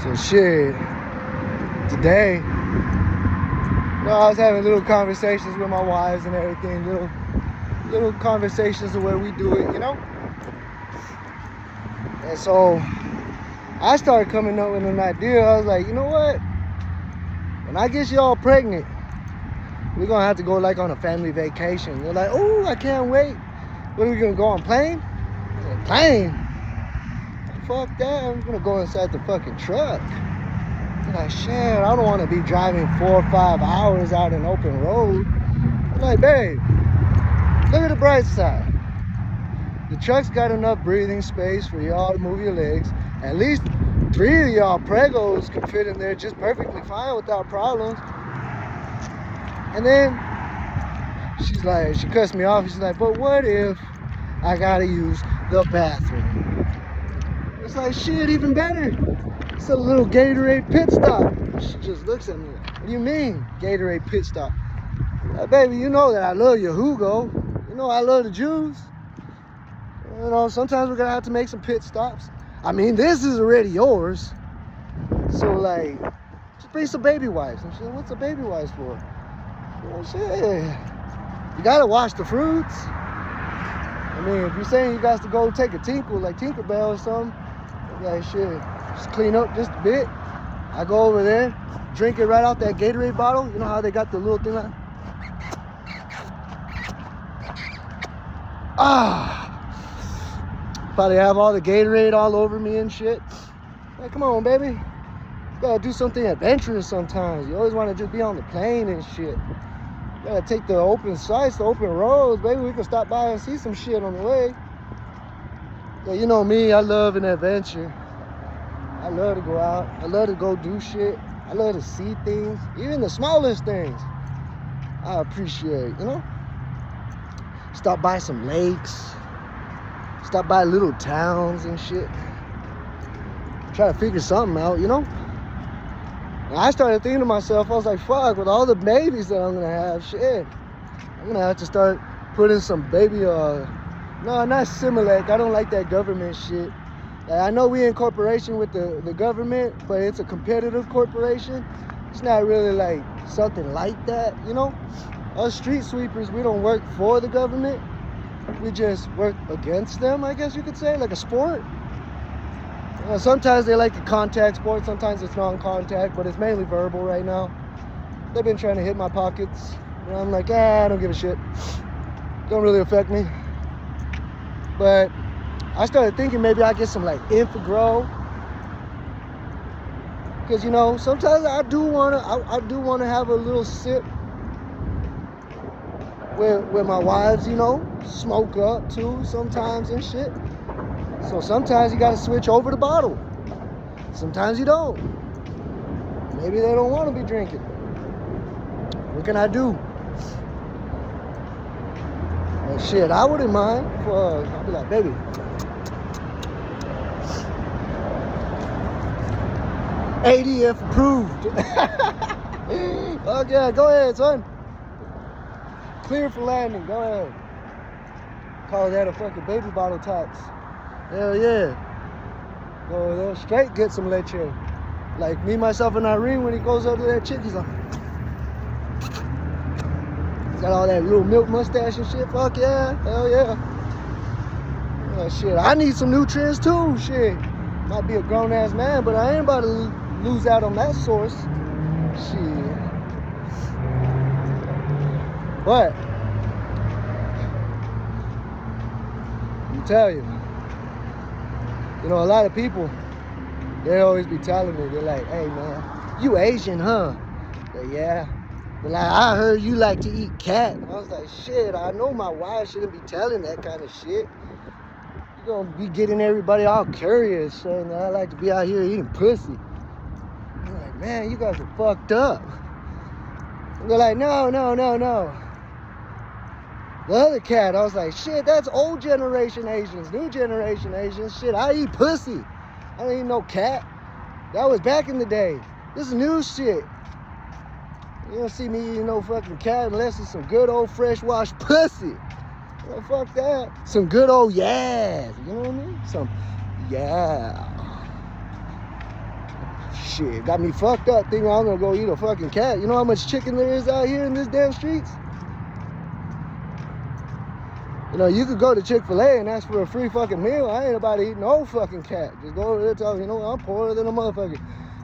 So shit, today, I was having little conversations with my wives and everything, little conversations of where we do it, And so I started coming up with an idea. I was like, you know what? When I get y'all pregnant, we're gonna have to go like on a family vacation. They're like, oh, I can't wait. What are we gonna go on plane? I said, plane? Fuck that, I'm gonna go inside the fucking truck. I'm like, shit, I don't wanna be driving 4 or 5 hours out an open road. I'm like, babe, look at the bright side. The truck's got enough breathing space for y'all to move your legs. At least 3 of y'all pregos can fit in there just perfectly fine without problems. And then she's like, she cuts me off. She's like, but what if I gotta use the bathroom? It's like, shit, even better. It's a little Gatorade pit stop. She just looks at me like, what do you mean, Gatorade pit stop? Like, baby, you know that I love your Hugo. You know I love the juice. Sometimes we're gonna have to make some pit stops. I mean, this is already yours. So, like, just bring some baby wipes. And she's like, what's a baby wipes for? Well, shit, you gotta wash the fruits. I mean, if you're saying you got to go take a tinkle, like Tinkerbell or something, like, shit, just clean up just a bit. I go over there, drink it right out that Gatorade bottle. You know how they got the little thing like, probably have all the Gatorade all over me and shit. Like, come on, baby. You gotta do something adventurous sometimes. You always want to just be on the plane and shit. You gotta take the open sights, the open roads, baby. We can stop by and see some shit on the way. So, you know me, I love an adventure. I love to go out. I love to go do shit. I love to see things, even the smallest things. I appreciate, Stop by some lakes. Stop by little towns and shit. Try to figure something out, And I started thinking to myself, I was like, fuck, with all the babies that I'm gonna have, shit, I'm gonna have to start putting some baby, no, not Similac. I don't like that government shit. Like, I know we in corporation with the government, but it's a competitive corporation. It's not really like something like that, Us street sweepers, we don't work for the government. We just work against them, I guess you could say, like a sport. Sometimes they like a contact sport, sometimes it's non-contact, but it's mainly verbal right now. They've been trying to hit my pockets, and I'm like, I don't give a shit. Don't really affect me. But I started thinking maybe I get some like Infigrow, because sometimes I do wanna have a little sip with my wives, smoke up too sometimes and shit. So sometimes you gotta switch over the bottle. Sometimes you don't. Maybe they don't want to be drinking. What can I do? Well, shit, I wouldn't mind. I'll be like, baby, ADF approved. Okay, go ahead, son. Clear for landing, go ahead. Call that a fucking baby bottle tax. Hell yeah. Go there, straight get some leche. Like me, myself, and Irene, when he goes up to that chick, he's like, he's got all that little milk mustache and shit. Fuck yeah, hell yeah. Shit, I need some nutrients too, shit. Might be a grown ass man, but I ain't about to lose out on that source. Shit. But I tell you, a lot of people, they always be telling me, they're like, hey man, you Asian, huh? Like, yeah. They're like, I heard you like to eat cat. I was like, shit, I know my wife shouldn't be telling that kind of shit. You're gonna be getting everybody all curious, saying that I like to be out here eating pussy. I'm like, man, you guys are fucked up. And they're like, no. The other cat, I was like, shit, that's old generation Asians, new generation Asians. Shit, I eat pussy. I don't eat no cat. That was back in the day. This is new shit. You don't see me eating no fucking cat unless it's some good old fresh washed pussy. Well, fuck that. Some good old yeah. You know what I mean? Some yeah. Shit, got me fucked up thinking I'm gonna go eat a fucking cat. You know how much chicken there is out here in this damn streets? You know, you could go to Chick-fil-A and ask for a free fucking meal. I ain't about to eat no fucking cat. Just go over there and tell them, you know, I'm poorer than a motherfucker.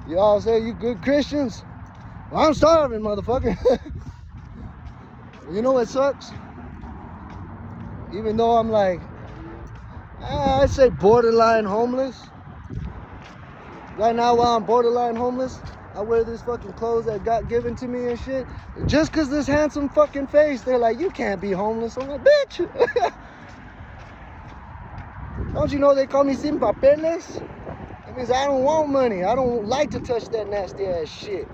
Y'all say you good Christians? Well, I'm starving, motherfucker. You know what sucks? Even though I'm like, I'd say borderline homeless. Right now, while I'm borderline homeless, I wear this fucking clothes that got given to me and shit. Just because this handsome fucking face, they're like, you can't be homeless. I'm like, bitch. Don't you know they call me sin papeles? That means I don't want money. I don't like to touch that nasty ass shit.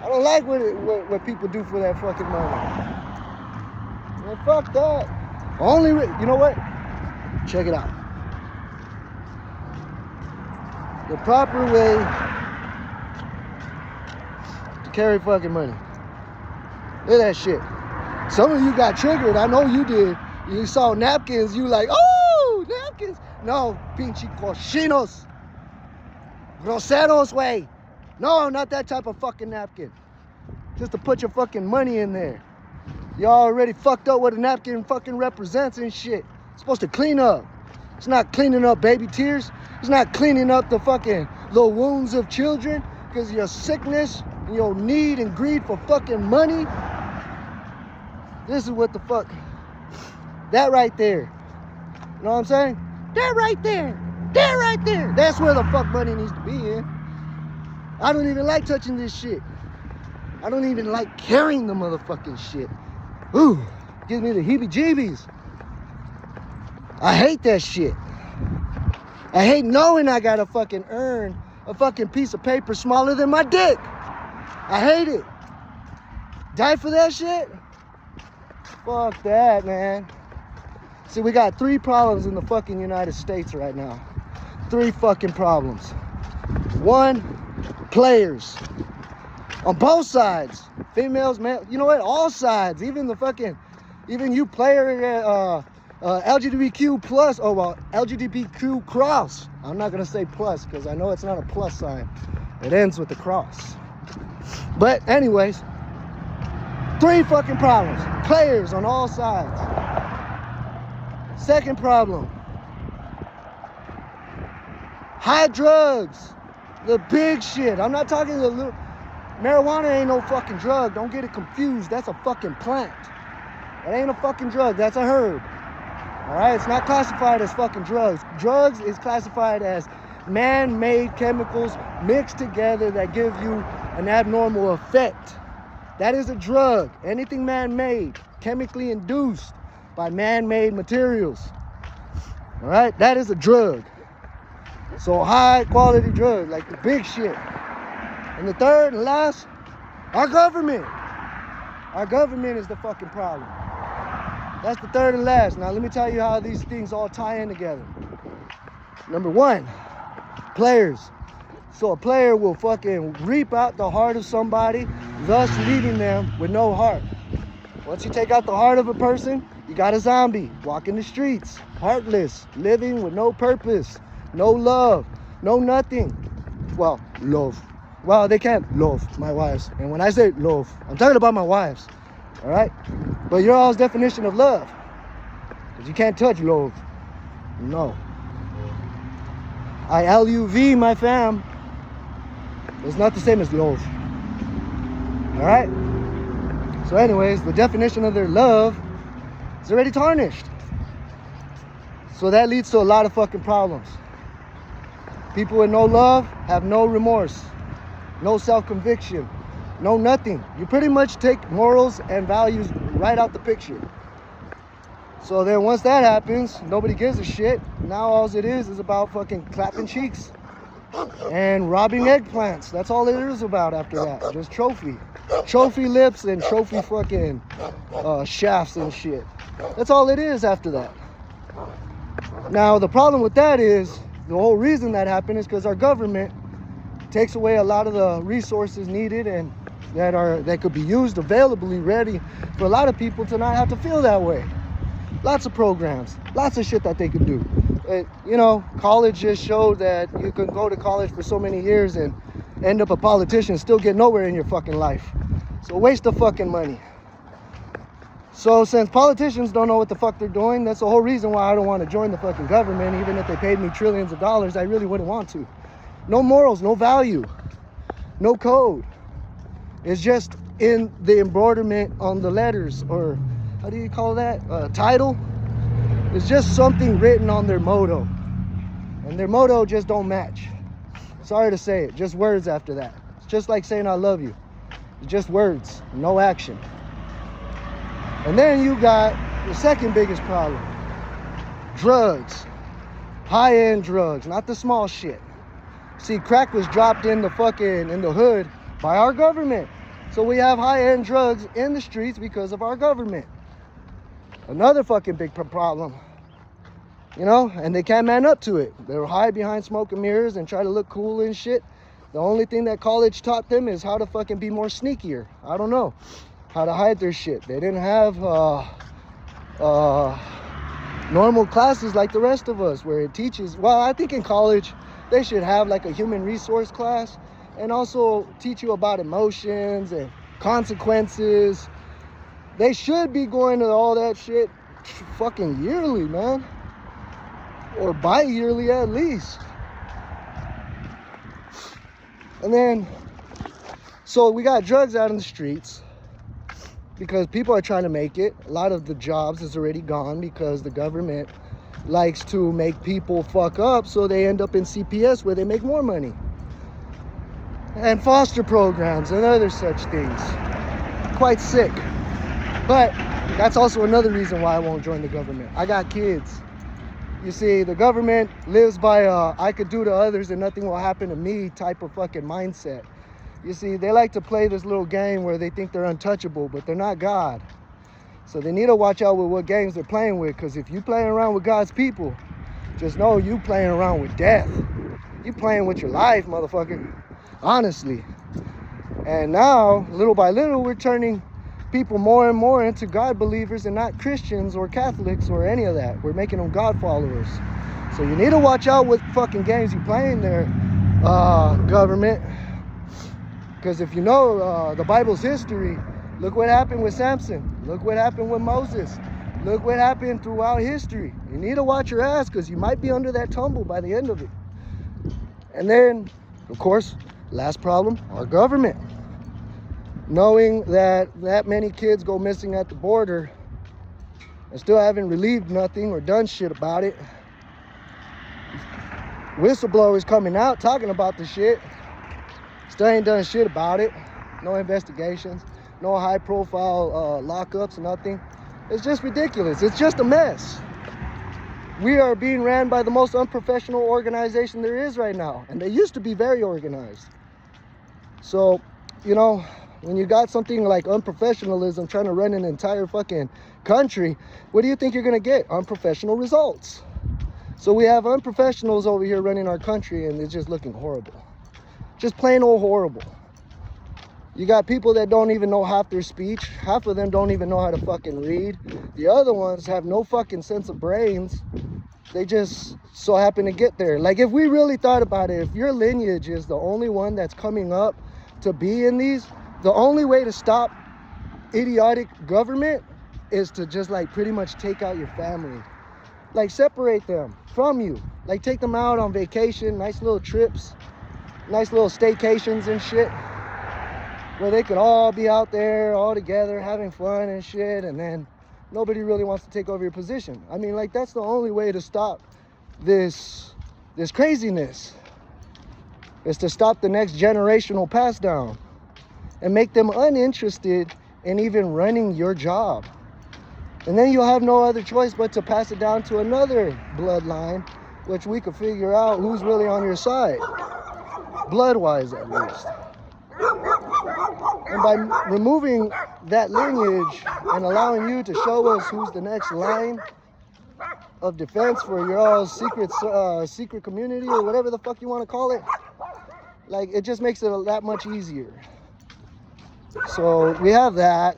I don't like what people do for that fucking money. Man, fuck that. You know what? Check it out. The proper way to carry fucking money. Look at that shit. Some of you got triggered. I know you did. You saw napkins. You like, oh, napkins. No, pinche cochinos. Groseros way. No, not that type of fucking napkin. Just to put your fucking money in there. Y'all already fucked up what a napkin fucking represents and shit. It's supposed to clean up. It's not cleaning up baby tears. It's not cleaning up the fucking little wounds of children because of your sickness and your need and greed for fucking money. This is what the fuck. That right there. You know what I'm saying? That right there. That right there. That's where the fuck money needs to be in. I don't even like touching this shit. I don't even like carrying the motherfucking shit. Ooh, gives me the heebie-jeebies. I hate that shit. I hate knowing I gotta fucking earn a fucking piece of paper smaller than my dick. I hate it. Die for that shit? Fuck that, man. See, we got 3 problems in the fucking United States right now. 3 fucking problems. 1, players. On both sides. Females, male, you know what? All sides. Even you player, LGBTQ plus, LGBTQ cross. I'm not gonna say plus because I know it's not a plus sign. It ends with the cross. But anyways, 3 fucking problems. Players on all sides. Second problem. High drugs. The big shit. I'm not talking the little. Marijuana ain't no fucking drug. Don't get it confused. That's a fucking plant. That ain't a fucking drug. That's a herb. Alright? It's not classified as fucking drugs. Drugs is classified as man-made chemicals mixed together that give you an abnormal effect. That is a drug. Anything man-made, chemically induced by man-made materials. Alright? That is a drug. So high-quality drug, like the big shit. And the third and last, our government. Our government is the fucking problem. That's the third and last. Now let me tell you how these things all tie in together. Number 1, players. So a player will fucking reap out the heart of somebody, thus leaving them with no heart. Once you take out the heart of a person, you got a zombie walking the streets, heartless, living with no purpose, no love, no nothing. Well, love. Well, they can't love my wives. And when I say love, I'm talking about my wives. All right? But your all's definition of love. Because you can't touch love. No. I-L-U-V, my fam. It's not the same as love. All right? So anyways, the definition of their love is already tarnished. So that leads to a lot of fucking problems. People with no love have no remorse. No self-conviction, no nothing. You pretty much take morals and values right out the picture. So then once that happens, nobody gives a shit. Now all it is about fucking clapping cheeks and robbing eggplants. That's all it is about after that. Just trophy. Trophy lips and trophy fucking shafts and shit. That's all it is after that. Now the problem with that is, the whole reason that happened is because our government takes away a lot of the resources needed and that could be used availably ready for a lot of people to not have to feel that way. Lots of programs, lots of shit that they could do. You know, college just showed that you can go to college for so many years and end up a politician, still get nowhere in your fucking life. So waste of fucking money. So since politicians don't know what the fuck they're doing, that's the whole reason why I don't want to join the fucking government. Even if they paid me trillions of dollars, I really wouldn't want to. No morals, no value, no code. It's just in the embroiderment on the letters, or how do you call that? Title. It's just something written on their motto. And their motto just don't match. Sorry to say it, just words after that. It's just like saying I love you. It's just words, no action. And then you got the second biggest problem. Drugs. High-end drugs, not the small shit. See, crack was dropped in the hood by our government. So we have high-end drugs in the streets because of our government. Another fucking big problem. You know, and they can't man up to it. They're hide behind smoke and mirrors and try to look cool and shit. The only thing that college taught them is how to fucking be more sneakier. I don't know. How to hide their shit. They didn't have normal classes like the rest of us where it teaches. Well, I think in college they should have like a human resource class and also teach you about emotions and consequences. They should be going to all that shit fucking yearly, man. Or bi-yearly at least. And then, so we got drugs out in the streets because people are trying to make it. A lot of the jobs is already gone because the government likes to make people fuck up, so they end up in CPS where they make more money. And foster programs and other such things. Quite sick. But that's also another reason why I won't join the government. I got kids. You see, the government lives by I could do to others and nothing will happen to me type of fucking mindset. You see, they like to play this little game where they think they're untouchable, but they're not God. So they need to watch out with what games they're playing with, because if you playing around with God's people, just know you playing around with death. You playing with your life, motherfucker. Honestly. And now, little by little, we're turning people more and more into God believers and not Christians or Catholics or any of that. We're making them God followers. So you need to watch out what fucking games you playing there, government. Because if you know the Bible's history, look what happened with Samson. Look what happened with Moses. Look what happened throughout history. You need to watch your ass because you might be under that tumble by the end of it. And then, of course, last problem, our government. Knowing that many kids go missing at the border and still haven't relieved nothing or done shit about it. Whistleblowers coming out talking about the shit. Still ain't done shit about it. No investigations, no high profile lockups, nothing. It's just ridiculous. It's just a mess. We are being ran by the most unprofessional organization there is right now. And they used to be very organized. So, you know, when you got something like unprofessionalism trying to run an entire fucking country, what do you think you're going to get? Unprofessional results. So we have unprofessionals over here running our country and it's just looking horrible. Just plain old horrible. You got people that don't even know half their speech. Half of them don't even know how to fucking read. The other ones have no fucking sense of brains. They just so happen to get there. Like if we really thought about it, if your lineage is the only one that's coming up to be in these, the only way to stop idiotic government is to just like pretty much take out your family. Like separate them from you. Like take them out on vacation, nice little trips, nice little staycations and shit. Where they could all be out there all together having fun and shit, and then nobody really wants to take over your position. I mean, like that's the only way to stop this craziness. Is to stop the next generational pass down. And make them uninterested in even running your job. And then you'll have no other choice but to pass it down to another bloodline, which we could figure out who's really on your side. Blood-wise, at least. And by removing that lineage and allowing you to show us who's the next line of defense for your all secret community or whatever the fuck you want to call it, like it just makes it that much easier. So we have that.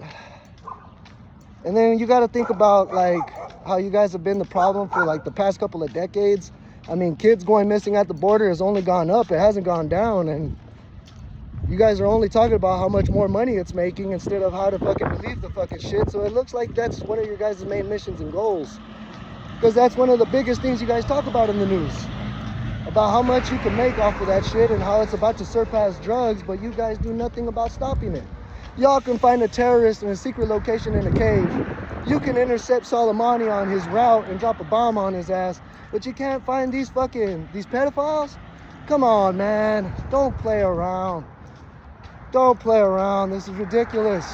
And then you got to think about like how you guys have been the problem for like the past couple of decades. I mean, kids going missing at the border has only gone up. It hasn't gone down. And you guys are only talking about how much more money it's making instead of how to fucking relieve the fucking shit. So it looks like that's one of your guys' main missions and goals. Because that's one of the biggest things you guys talk about in the news. About how much you can make off of that shit and how it's about to surpass drugs, but you guys do nothing about stopping it. Y'all can find a terrorist in a secret location in a cave. You can intercept Soleimani on his route and drop a bomb on his ass, but you can't find these pedophiles? Come on, man. Don't play around. Don't play around. This is ridiculous.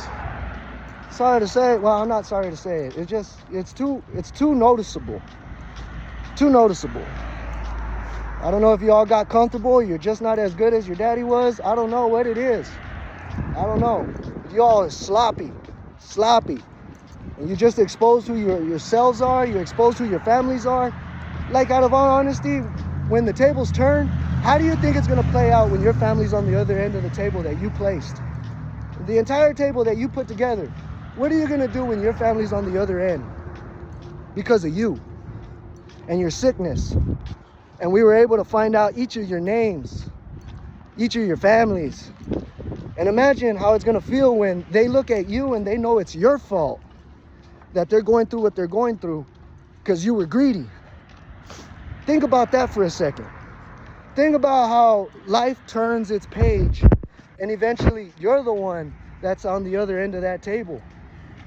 Sorry to say it. Well, I'm not sorry to say it. It's too noticeable. Too noticeable. I don't know if you all got comfortable. You're just not as good as your daddy was. I don't know what it is. I don't know. But you all are sloppy. And you just exposed who your selves are. You're exposed who your families are. Like, out of all honesty, when the tables turn, how do you think it's going to play out when your family's on the other end of the table that you placed? The entire table that you put together. What are you going to do when your family's on the other end? Because of you and your sickness. And we were able to find out each of your names, each of your families. And imagine how it's going to feel when they look at you and they know it's your fault that they're going through what they're going through because you were greedy. Think about that for a second. Think about how life turns its page and eventually you're the one that's on the other end of that table,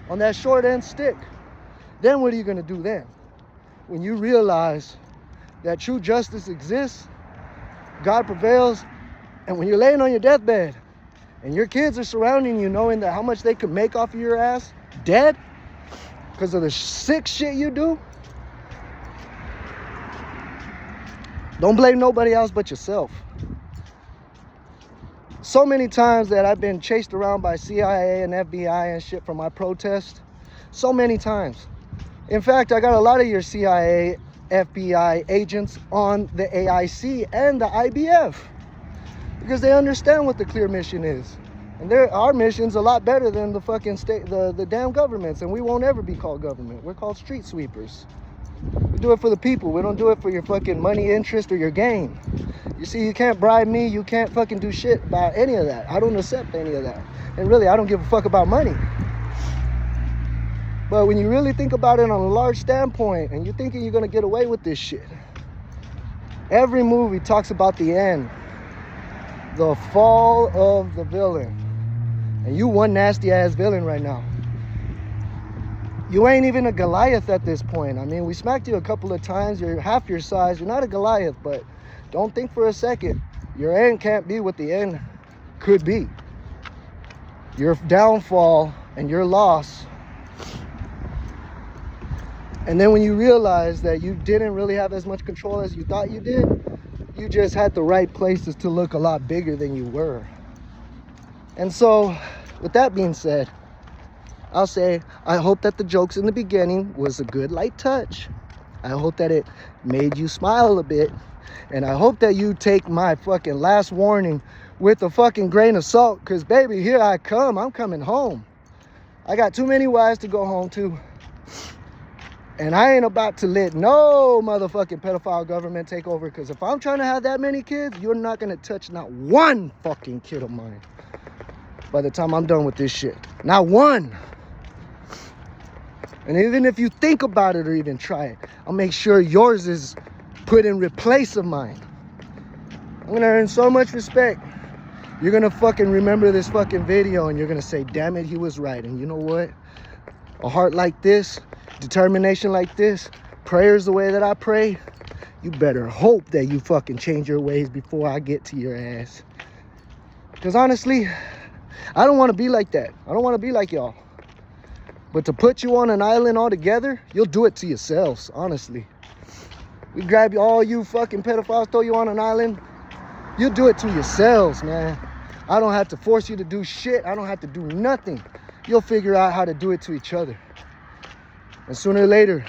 on that short end stick. Then what are you going to do then? When you realize that true justice exists, God prevails, and when you're laying on your deathbed and your kids are surrounding you knowing that how much they could make off of your ass dead because of the sick shit you do, don't blame nobody else but yourself. So many times that I've been chased around by CIA and FBI and shit for my protest. So many times. In fact, I got a lot of your CIA, FBI agents on the AIC and the IBF because they understand what the clear mission is. And our mission's a lot better than the fucking state, the damn governments, and we won't ever be called government. We're called street sweepers. We do it for the people. We don't do it for your fucking money interest or your gain. You see, you can't bribe me. You can't fucking do shit about any of that. I don't accept any of that. And really, I don't give a fuck about money. But when you really think about it on a large standpoint and you're thinking you're going to get away with this shit, every movie talks about the end, the fall of the villain. And you one nasty ass villain right now. You ain't even a Goliath at this point. I mean, we smacked you a couple of times. You're half your size. You're not a Goliath, but don't think for a second. Your end can't be what the end could be. Your downfall and your loss. And then when you realize that you didn't really have as much control as you thought you did, you just had the right places to look a lot bigger than you were. And so, with that being said, I'll say, I hope that the jokes in the beginning was a good light touch. I hope that it made you smile a bit. And I hope that you take my fucking last warning with a fucking grain of salt. Because, baby, here I come. I'm coming home. I got too many wives to go home to. And I ain't about to let no motherfucking pedophile government take over. Because if I'm trying to have that many kids, you're not going to touch not one fucking kid of mine by the time I'm done with this shit. Not one. And even if you think about it or even try it, I'll make sure yours is put in replace of mine. I'm going to earn so much respect. You're going to fucking remember this fucking video and you're going to say, damn it, he was right. And you know what? A heart like this, determination like this, prayers the way that I pray, you better hope that you fucking change your ways before I get to your ass. Because honestly, I don't want to be like that. I don't want to be like y'all. But to put you on an island altogether, you'll do it to yourselves, honestly. We grab all you fucking pedophiles, throw you on an island. You'll do it to yourselves, man. I don't have to force you to do shit. I don't have to do nothing. You'll figure out how to do it to each other. And sooner or later,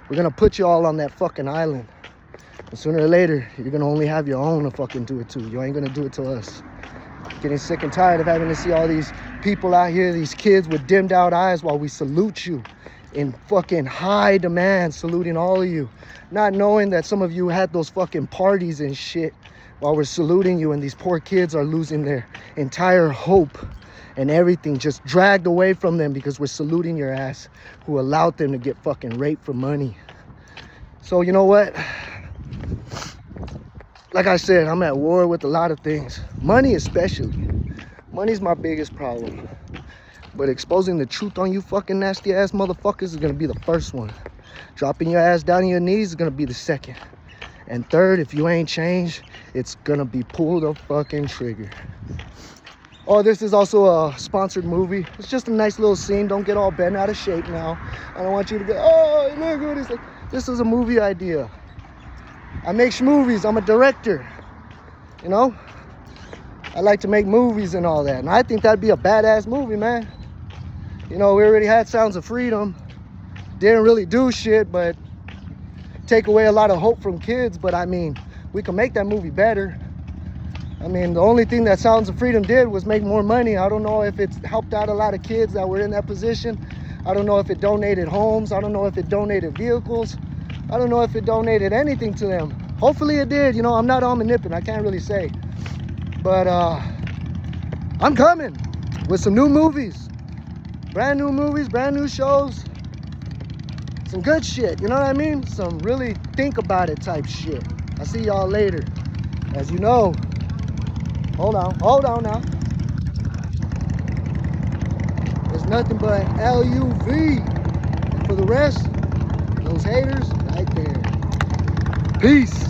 we're going to put you all on that fucking island. And sooner or later, you're going to only have your own to fucking do it to. You ain't going to do it to us. Getting sick and tired of having to see all these people out here, these kids with dimmed out eyes while we salute you in fucking high demand, saluting all of you. Not knowing that some of you had those fucking parties and shit while we're saluting you, and these poor kids are losing their entire hope and everything just dragged away from them because we're saluting your ass who allowed them to get fucking raped for money. So you know what? Like I said, I'm at war with a lot of things. Money especially. Money's my biggest problem. But exposing the truth on you fucking nasty ass motherfuckers is gonna be the first one. Dropping your ass down on your knees is gonna be the second. And third, if you ain't changed, it's gonna be pull the fucking trigger. Oh, this is also a sponsored movie. It's just a nice little scene. Don't get all bent out of shape now. I don't want you to go, oh, look what it's like. This is a movie idea. I make movies. I'm a director. You know? I like to make movies and all that. And I think that'd be a badass movie, man. You know, we already had Sounds of Freedom. Didn't really do shit, but take away a lot of hope from kids. But I mean, we can make that movie better. I mean, the only thing that Sounds of Freedom did was make more money. I don't know if it's helped out a lot of kids that were in that position. I don't know if it donated homes. I don't know if it donated vehicles. I don't know if it donated anything to them. Hopefully it did. You know, I'm not omnipotent. I can't really say. But I'm coming with some new movies. Brand new movies, brand new shows. Some good shit, you know what I mean? Some really think about it type shit. I'll see y'all later. As you know, hold on now. There's nothing but LUV. And for the rest, those haters right there. Peace.